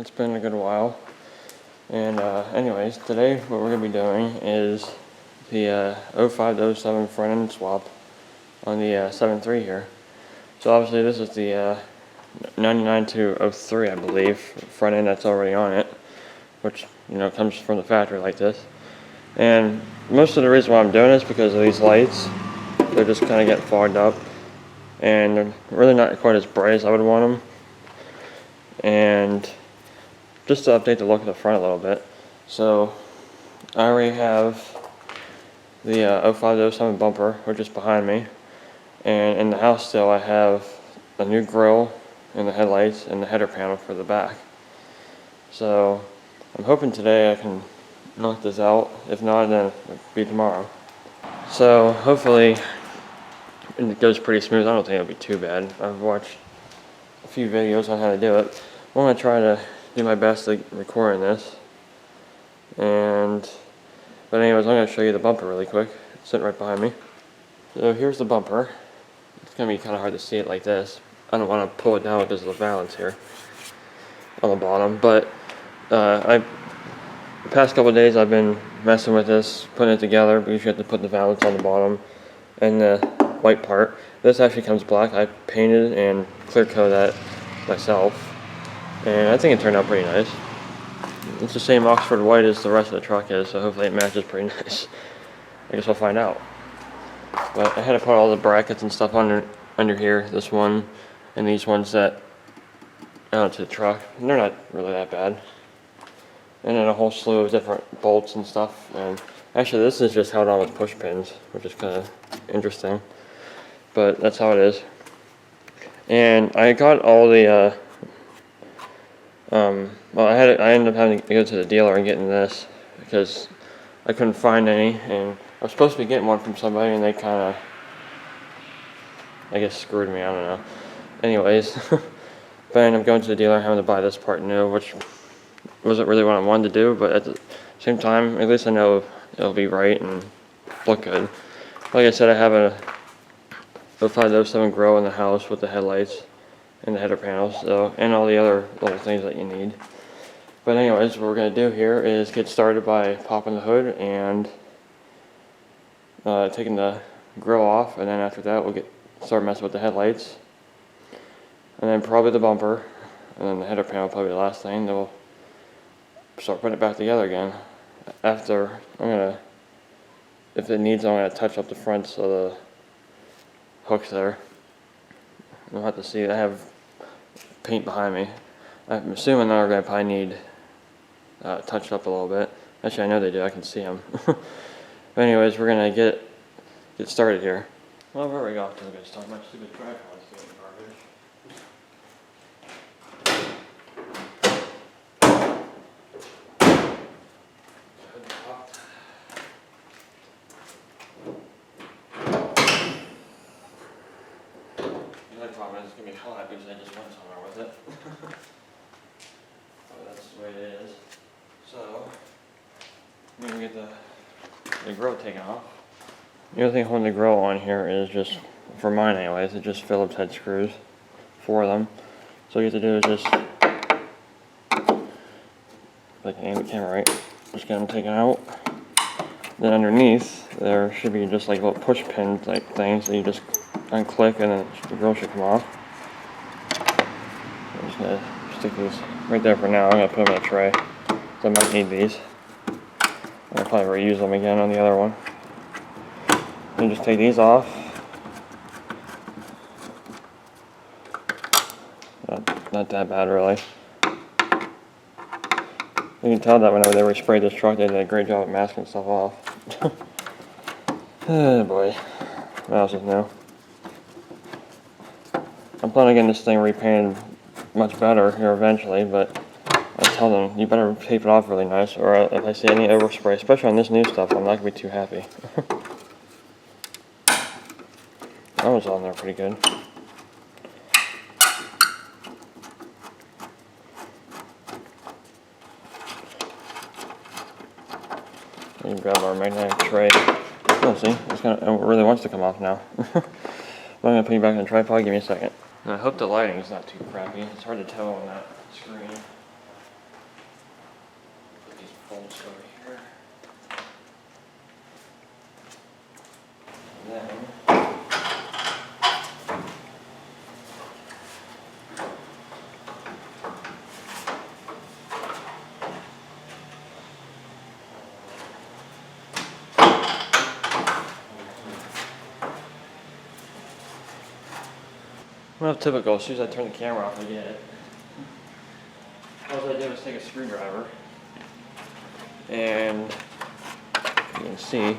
It's been a good while. And anyways, today what we're going to be doing is the 05 to 07 front end swap on the 7.3 here. So obviously this is the 99 to 03, I believe, front end that's already on it, which, you know, comes from the factory like this. And most of the reason why I'm doing this is because of these lights. They're just kind of getting fogged up, and they're really not quite as bright as I would want them. And just to update the look of the front a little bit. So I already have the 05 to 07 bumper, which is behind me. And in the house still I have a new grille and the headlights and the header panel for the back. So I'm hoping today I can knock this out. If not, then it'll be tomorrow. So hopefully it goes pretty smooth. I don't think it'll be too bad. I've watched a few videos on how to do it. I'm going to try to do my best to record this. But anyways, I'm going to show you the bumper really quick. It's sitting right behind me. So here's the bumper. It's going to be kind of hard to see it like this. I don't want to pull it down because of the valance here on the bottom. But the past couple of days I've been messing with this, putting it together, because you have to put the valance on the bottom and the white part. This actually comes black. I painted and clear coated that myself, and I think it turned out pretty nice. It's the same Oxford white as the rest of the truck is, so hopefully it matches pretty nice. I guess we'll find out. But I had to put all the brackets and stuff under here, this one and these ones that onto the truck, and they're not really that bad. And then a whole slew of different bolts and stuff. And actually this is just held on with push pins, which is kind of interesting. But that's how it is. And I got all the well, I ended up having to go to the dealer and getting this because I couldn't find any, and I was supposed to be getting one from somebody, and they kind of, I guess, screwed me. I don't know. Anyways, but I ended up going to the dealer and having to buy this part new, which wasn't really what I wanted to do, but at the same time, at least I know it'll be right and look good. Like I said, I have a 05 to 07 grille in the house with the headlights and the header panels, so, and all the other little things that you need. But anyways, what we're going to do here is get started by popping the hood and taking the grille off, and then after that we'll start messing with the headlights, and then probably the bumper, and then the header panel probably the last thing. Then we'll start putting it back together again. After, if it needs, I'm going to touch up the fronts of the hooks there. We'll have to see. I have paint behind me. I'm assuming they're going to probably need touched up a little bit. Actually, I know they do. I can see them. But anyways, we're going to get started here. Well, where we go off to the good start. My stupid tripod is getting garbage. The only problem is it's going to be hot because I just went somewhere with it. So that's the way it is. So, I'm going to get the grill taken off. The other thing holding the grill on here is just, for mine anyways, it's just Phillips head screws, 4 of them. So what you have to do is just, if I can aim the camera right, just get them taken out. Then underneath, there should be just like little push pin type things that you just unclick, and then the grill should come off. I'm just going to stick these right there for now. I'm going to put them in a tray, so I might need these. I'll probably reuse them again on the other one. And just take these off. Not that bad, really. You can tell that whenever they resprayed this truck, they did a great job at masking stuff off. Oh boy, what else is new? I'm planning on getting this thing repainted much better here eventually, but I tell them, you better tape it off really nice, or if I see any overspray, especially on this new stuff, I'm not going to be too happy. That was on there pretty good. You can grab our magnetic tray. Oh, see, it really wants to come off now. But I'm going to put you back on the tripod. Give me a second. And I hope the lighting is not too crappy. It's hard to tell on that screen. this over here. And then well, typical. As soon as I turn the camera off, I get it. All I did was take a screwdriver, and you can see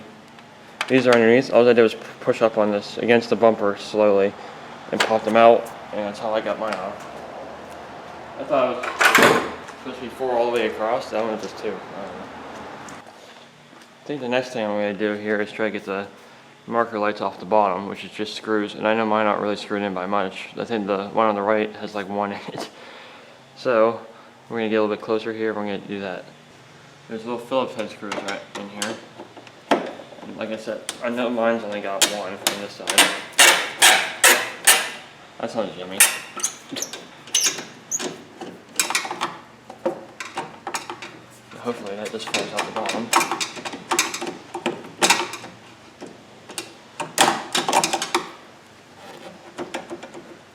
these are underneath. All I did was push up on this against the bumper slowly and pop them out, and that's how I got mine off. I thought it was supposed to be 4 all the way across. That one was just 2. I think the next thing I'm going to do here is try to get the marker lights off the bottom, which is just screws, and I know mine aren't really screwed in by much. I think the one on the right has like 1 in it. So we're going to get a little bit closer here. We're going to do that. There's little Phillips head screws right in here. And like I said, I know mine's only got 1 on this side. That's not Jimmy. Hopefully that just falls out the bottom.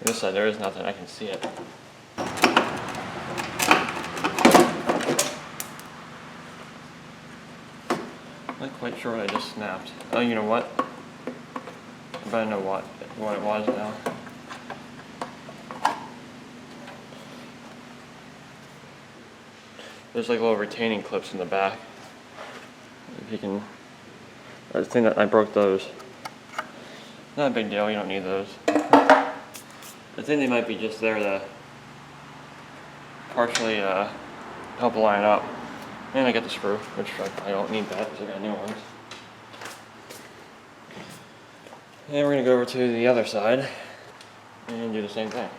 This side there is nothing, I can see it. I'm not quite sure what I just snapped. Oh, you know what? I better know what it was now. There's like little retaining clips in the back. If you can, I think that I broke those. Not a big deal, you don't need those. I think they might be just there to partially help line up. And I got the screw, which I don't need that because I got new ones. And we're going to go over to the other side and do the same thing.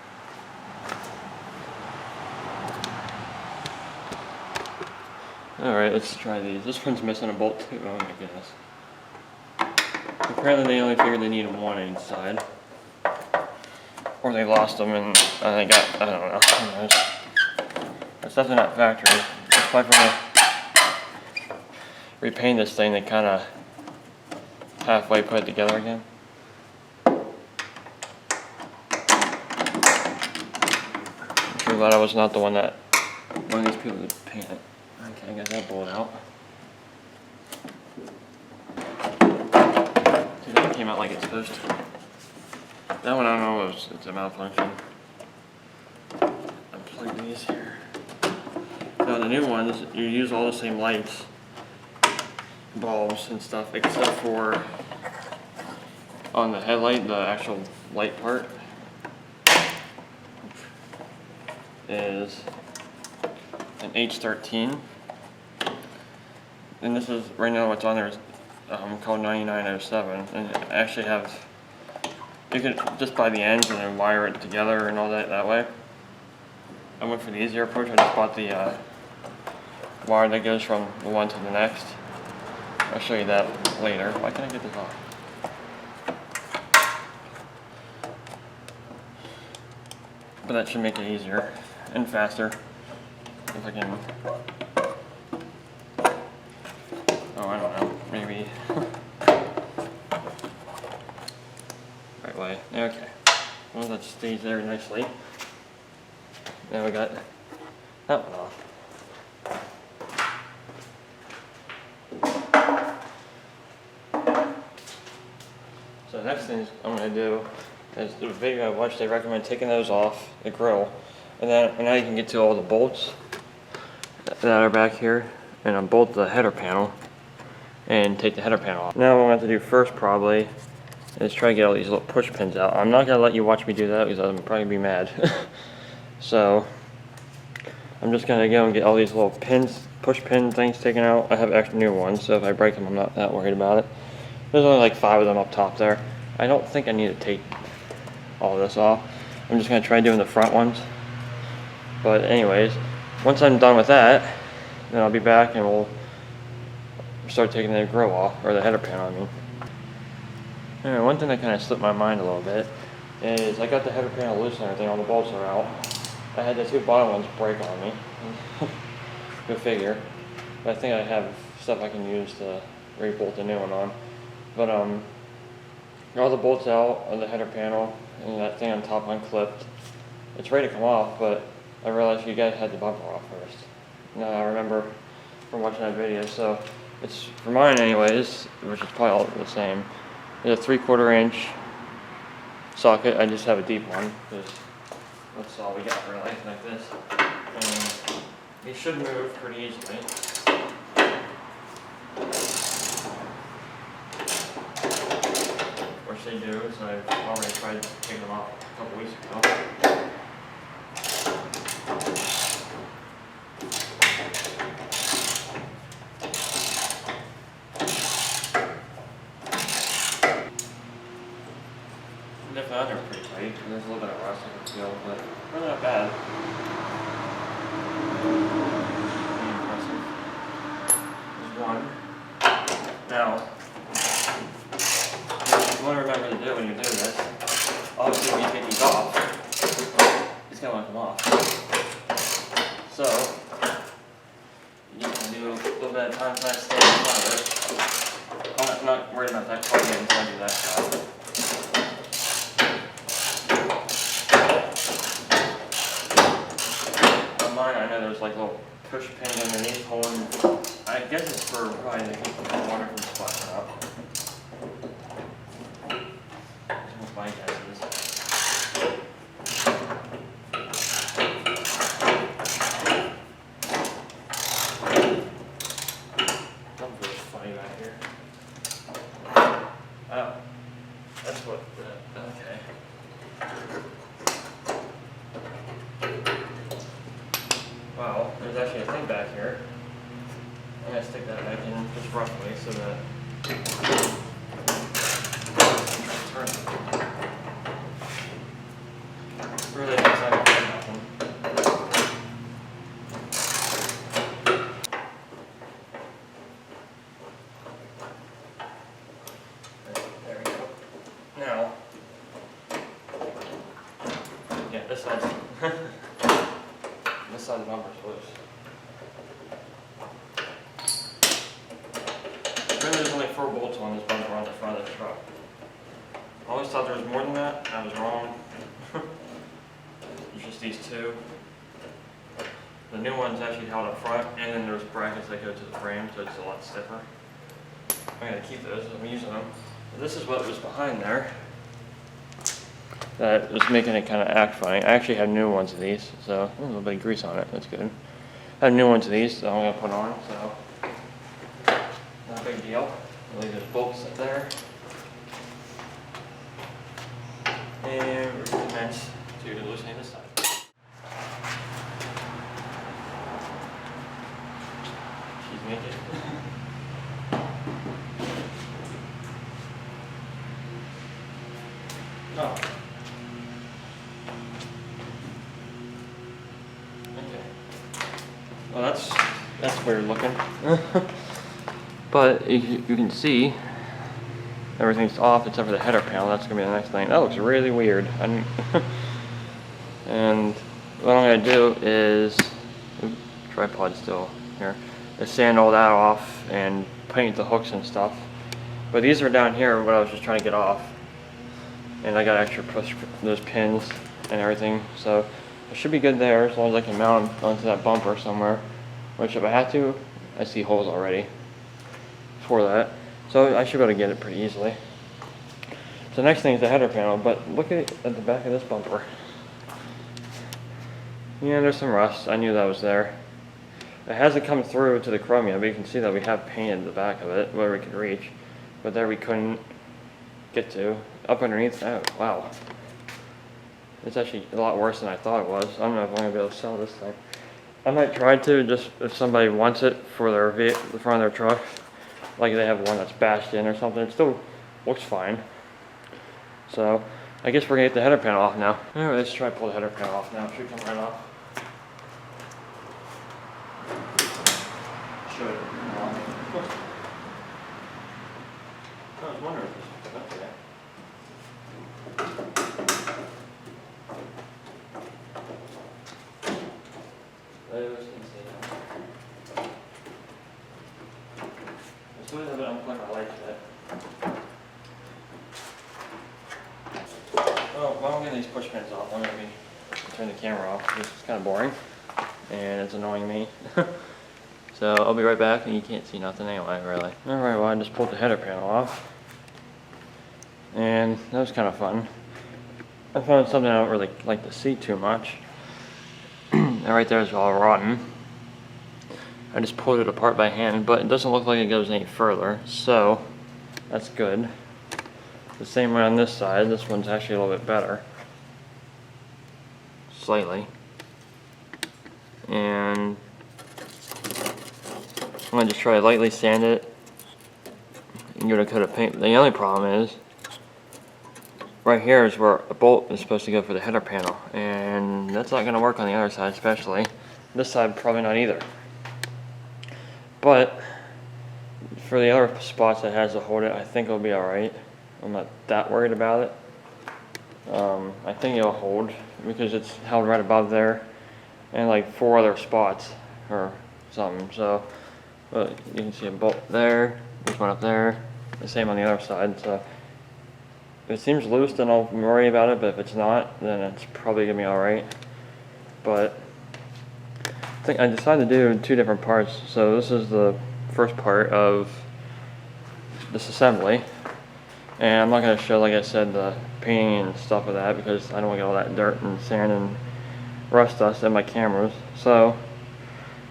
Alright, let's try these. This one's missing a bolt too. Oh my goodness. Apparently they only figured they needed 1 on each side. Or they lost them and they got, I don't know. Who knows? It's definitely not factory. It's probably from the repaint this thing, they kind of halfway put it together again. I'm sure glad I was not the one of these people that paint it. Okay, I got that bolt out. See, that came out like it's supposed to. That one I don't know, it's a malfunction. Unplug these here. Now the new ones, you use all the same lights, bulbs and stuff, except for on the headlight, the actual light part is an H13. And this is, right now what's on there is called 9907. And I actually have, you could just buy the ends and then wire it together and all that way. I went for the easier approach. I just bought the wire that goes from the one to the next. I'll show you that later. Why can't I get this off? But that should make it easier and faster. If I can, oh, I don't know, maybe right way. Okay, well, that stays there nicely. Now we got that one off. So the next thing I'm going to do is the video I watched, they recommend taking those off the grill, and now you can get to all the bolts that are back here, and unbolt the header panel and take the header panel off. Now what I'm going to have to do first probably is try to get all these little push pins out. I'm not going to let you watch me do that because I'm probably be mad. So I'm just going to go and get all these little pins, push pin things taken out. I have extra new ones, so if I break them I'm not that worried about it. There's only like 5 of them up top there. I don't think I need to take all this off. I'm just going to try doing the front ones. But anyways, once I'm done with that, then I'll be back and we'll start taking the grill off, or the header panel I mean. Anyway, one thing that kind of slipped my mind a little bit is I got the header panel loose and everything, all the bolts are out. I had the 2 bottom ones break on me. Go figure. But I think I have stuff I can use to re-bolt the new one on. But all the bolts out of the header panel and that thing on top unclipped. It's ready to come off, but I realized you guys had the bumper off first. Now I remember from watching that video. So it's, for mine anyways, which is probably all the same, it's a 3/4 inch socket. I just have a deep one because that's all we got really, like this. And these should move pretty easily. Which they do, so I've already tried taking them off a couple weeks ago. Definitely under pretty tight, and there's a little bit of rust I can feel, but really not bad. Pretty impressive. There's one. Now, what you want to remember to do when you do this, obviously when you take these off, it's going to come off. So, you can do a little bit of time to stay in front of it. I'm not worried about that part yet until I do that side. On mine, I know there's like little push pins underneath holding, I guess it's for probably to keep the water from splashing up. That's what my guess is. Something's funny back here. Oh, that's what, okay. Well, there's actually a thing back here. I'm going to stick that back in just roughly so that really it's not going to do nothing. There we go. Now, yeah, this side's this side of the bumper's loose. Remember, there's only 4 bolts on this bumper on the front of the truck. I always thought there was more than that. I was wrong. There's just these 2. The new one's actually held up front, and then there's brackets that go to the frame, so it's a lot stiffer. I'm gonna keep those. I'm using them. But this is what was behind there that was making it kind of act funny. I actually have new ones of these, so a little bit of grease on it. That's good. I have new ones of these that I'm gonna put on, so not a big deal. I'll leave those bolts up there. And we're going to commence to loosening this side. She's making it. Oh. Okay. Well, that's weird looking. But you can see everything's off except for the header panel. That's gonna be the next thing. That looks really weird. And what I'm gonna do is, tripod's still here, is sand all that off and paint the hooks and stuff. But these are down here, what I was just trying to get off. And I got extra push those pins and everything, so it should be good there as long as I can mount them onto that bumper somewhere. Which if I have to, I see holes already for that. So I should be able to get it pretty easily. So next thing is the header panel, but look at the back of this bumper. Yeah, there's some rust. I knew that was there. It hasn't come through to the chrome yet, but you can see that we have painted the back of it where we could reach. But there we couldn't get to. Up underneath, oh wow. It's actually a lot worse than I thought it was. I don't know if I'm going to be able to sell this thing. I might try to, just if somebody wants it for the front of their truck. Like they have one that's bashed in or something. It still looks fine. So I guess we're gonna get the header panel off now. Anyway, let's try to pull the header panel off now. It should come right off. Should. I was wondering if this was up there. Those can stay down. Well, while I'm getting these push pins off, I'm going to turn the camera off because it's kind of boring and it's annoying me. So I'll be right back, and you can't see nothing anyway, really. Alright, well I just pulled the header panel off, and that was kind of fun. I found something I don't really like to see too much. And right there is all rotten. I just pulled it apart by hand, but it doesn't look like it goes any further, so that's good. The same way on this side. This one's actually a little bit better. Slightly. And I'm going to just try to lightly sand it and give it a coat of paint. The only problem is, right here is where a bolt is supposed to go for the header panel, and that's not going to work on the other side especially. This side probably not either. But for the other spots that has to hold it, I think it'll be alright. I'm not that worried about it. I think it'll hold because it's held right above there and like 4 other spots or something. So but you can see a bolt there, there's one up there, the same on the other side. So if it seems loose, then I'll worry about it, but if it's not, then it's probably gonna be alright. But I think I decided to do 2 different parts. So this is the first part of this assembly, and I'm not going to show, like I said, the painting and stuff of that because I don't want to get all that dirt and sand and rust dust in my cameras. So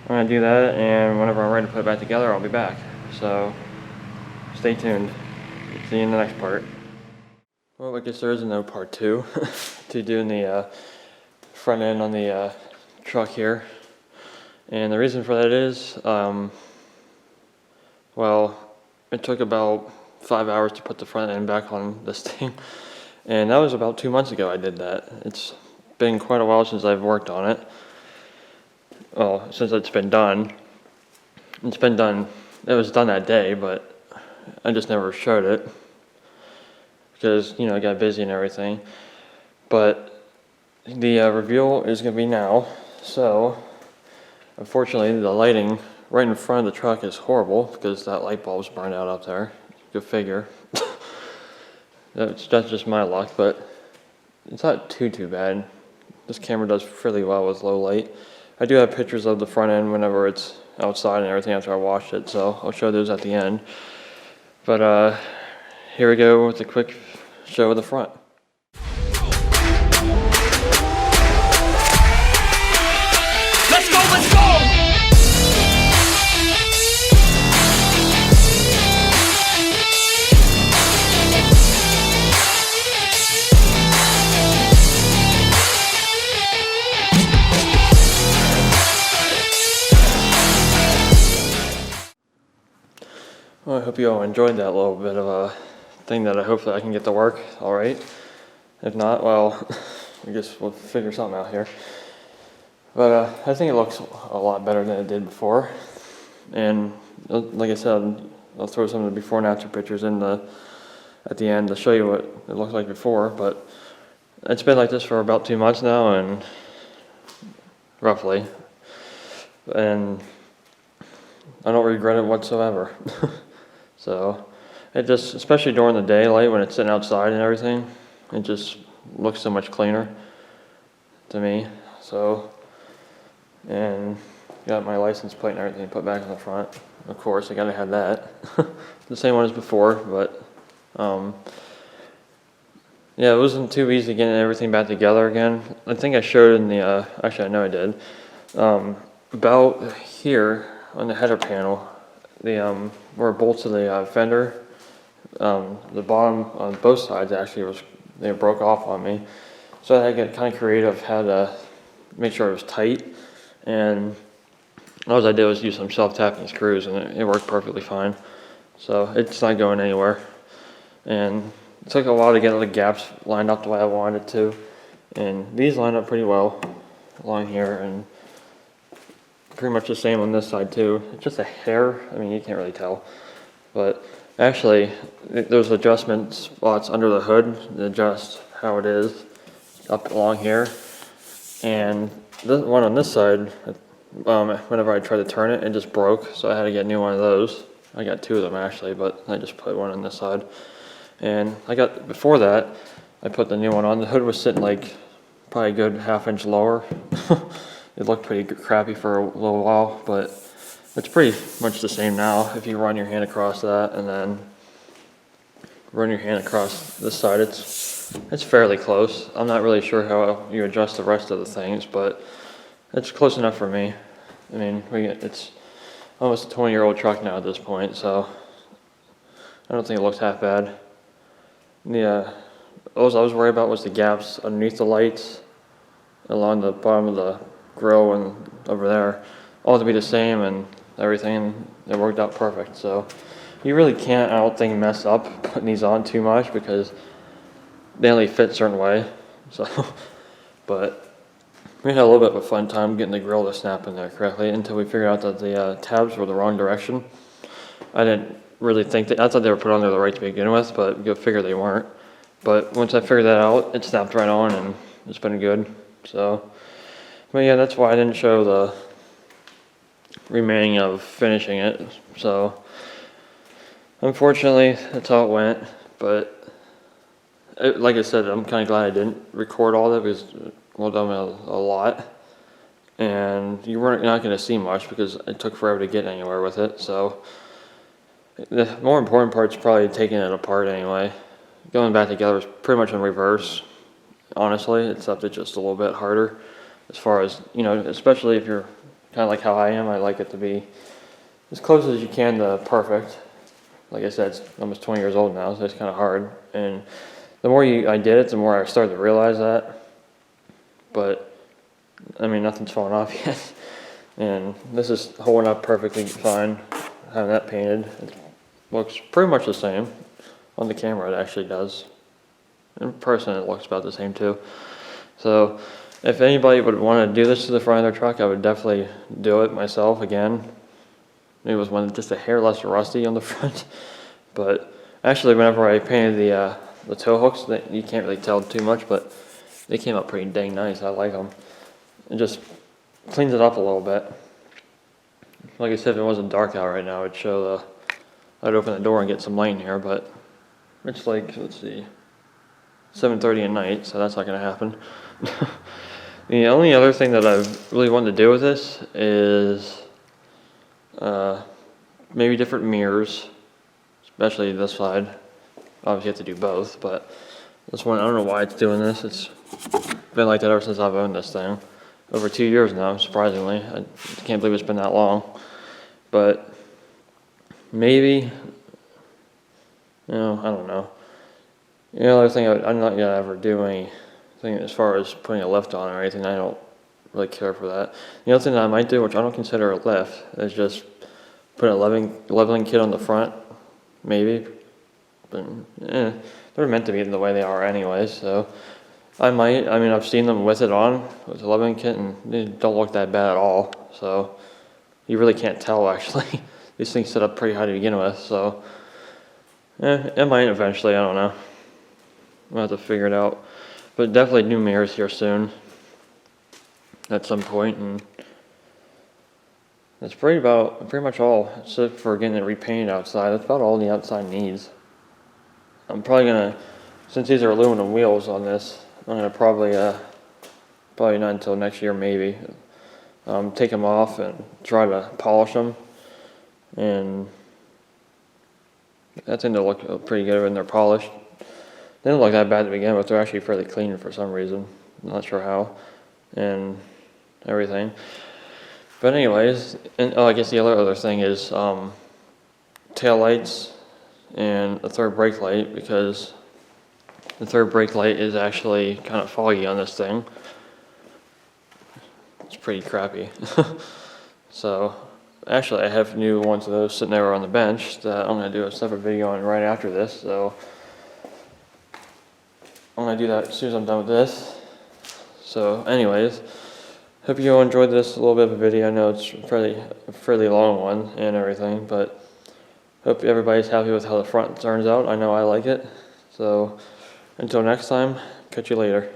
I'm going to do that, and whenever I'm ready to put it back together, I'll be back. So stay tuned. See you in the next part. Well, I guess there is no part 2 to doing the front end on the truck here. And the reason for that is, well, it took about 5 hours to put the front end back on this thing. And that was about 2 months ago I did that. It's been quite a while since I've worked on it. Well, since it's been done. It's been done, it was done that day, but I just never showed it. Because, you know, I got busy and everything. But the reveal is going to be now. So unfortunately, the lighting right in front of the truck is horrible because that light bulb's burned out up there. Go figure. That's just my luck, but it's not too bad. This camera does fairly well with low light. I do have pictures of the front end whenever it's outside and everything after I washed it, so I'll show those at the end. But here we go with a quick show of the front. Well, I hope you all enjoyed that little bit of a thing that hopefully I can get to work alright. If not, well, I guess we'll figure something out here. But I think it looks a lot better than it did before. And like I said, I'll throw some of the before and after pictures in at the end to show you what it looked like before. But it's been like this for about 2 months now, and roughly. And I don't regret it whatsoever. So it just, especially during the daylight when it's sitting outside and everything, it just looks so much cleaner to me. So, and got my license plate and everything put back on the front. Of course, I gotta have that. The same one as before, but yeah, it wasn't too easy getting everything back together again. I think I showed in the, actually I know I did, about here on the header panel, the where it bolts to the fender, the bottom on both sides actually they broke off on me. So I had to get kind of creative how to make sure it was tight, and all I did was use some self-tapping screws, and it worked perfectly fine. So it's not going anywhere. And it took a while to get the gaps lined up the way I wanted it to. And these lined up pretty well along here, and pretty much the same on this side too. It's just a hair, I mean you can't really tell. But actually, there's adjustment spots under the hood to adjust how it is up along here. And this one on this side, whenever I tried to turn it, it just broke, so I had to get a new one of those. I got 2 of them actually, but I just put one on this side. And I got, before that, I put the new one on. The hood was sitting like probably a good ½ inch lower. It looked pretty crappy for a little while, but it's pretty much the same now. If you run your hand across that and then run your hand across this side, it's fairly close. I'm not really sure how you adjust the rest of the things, but it's close enough for me. I mean, it's almost a 20-year-old truck now at this point, so I don't think it looks half bad. Yeah, all I was worried about was the gaps underneath the lights, along the bottom of the grill and over there, all to be the same and everything, and it worked out perfect. So you really can't, I don't think, mess up putting these on too much because they only fit a certain way. So, but we had a little bit of a fun time getting the grill to snap in there correctly until we figured out that the tabs were the wrong direction. I didn't really think that, I thought they were put on there the right to begin with, but go figure they weren't. But once I figured that out, it snapped right on and it's been good. So, but yeah, that's why I didn't show the remaining of finishing it. So, unfortunately, that's how it went. But like I said, I'm kind of glad I didn't record all that because we'll done a lot. And you're not going to see much because it took forever to get anywhere with it. So, the more important part is probably taking it apart anyway. Going back together is pretty much in reverse, honestly, except it's just a little bit harder as far as, you know, especially if you're kind of like how I am. I like it to be as close as you can to perfect. Like I said, it's almost 20 years old now, so it's kind of hard. And the more I did it, the more I started to realize that. But, I mean, nothing's fallen off yet. And this is holding up perfectly fine, having that painted. It looks pretty much the same. On the camera, it actually does. In person, it looks about the same too. So, if anybody would want to do this to the front of their truck, I would definitely do it myself again. Maybe it was one just a hair less rusty on the front. But actually, whenever I painted the tow hooks, you can't really tell too much, but they came out pretty dang nice. I like them. It just cleans it up a little bit. Like I said, if it wasn't dark out right now, I'd open the door and get some light in here, but it's like, let's see, 7:30 at night, so that's not going to happen. The only other thing that I've really wanted to do with this is maybe different mirrors, especially this side. Obviously you have to do both, but this one, I don't know why it's doing this. It's been like that ever since I've owned this thing. Over 2 years now, surprisingly. I can't believe it's been that long. But maybe, I don't know. The other thing, I'm not going to ever do anything as far as putting a lift on or anything. I don't really care for that. The other thing that I might do, which I don't consider a lift, is just put a leveling kit on the front, maybe. But they're meant to be the way they are anyways, so I might. I mean, I've seen them with it on, with the leveling kit, and they don't look that bad at all. So you really can't tell, actually. These things sit up pretty high to begin with, so it might eventually, I don't know. We'll have to figure it out. But definitely new mirrors here soon at some point, and that's pretty much all. Except for getting it repainted outside. That's about all the outside needs. I'm probably gonna, since these are aluminum wheels on this, I'm gonna probably not until next year maybe, take them off and try to polish them. And I think they'll look pretty good when they're polished. They don't look that bad to begin with. They're actually fairly clean for some reason. I'm not sure how, and everything. But anyways, I guess the other thing is tail lights and a third brake light, because the third brake light is actually kind of foggy on this thing. It's pretty crappy. So actually I have new ones of those sitting there on the bench that I'm going to do a separate video on right after this. So I'm going to do that as soon as I'm done with this. So anyways, hope you enjoyed this little bit of a video. I know it's a fairly long one and everything, but hope everybody's happy with how the front turns out. I know I like it. So until next time, catch you later.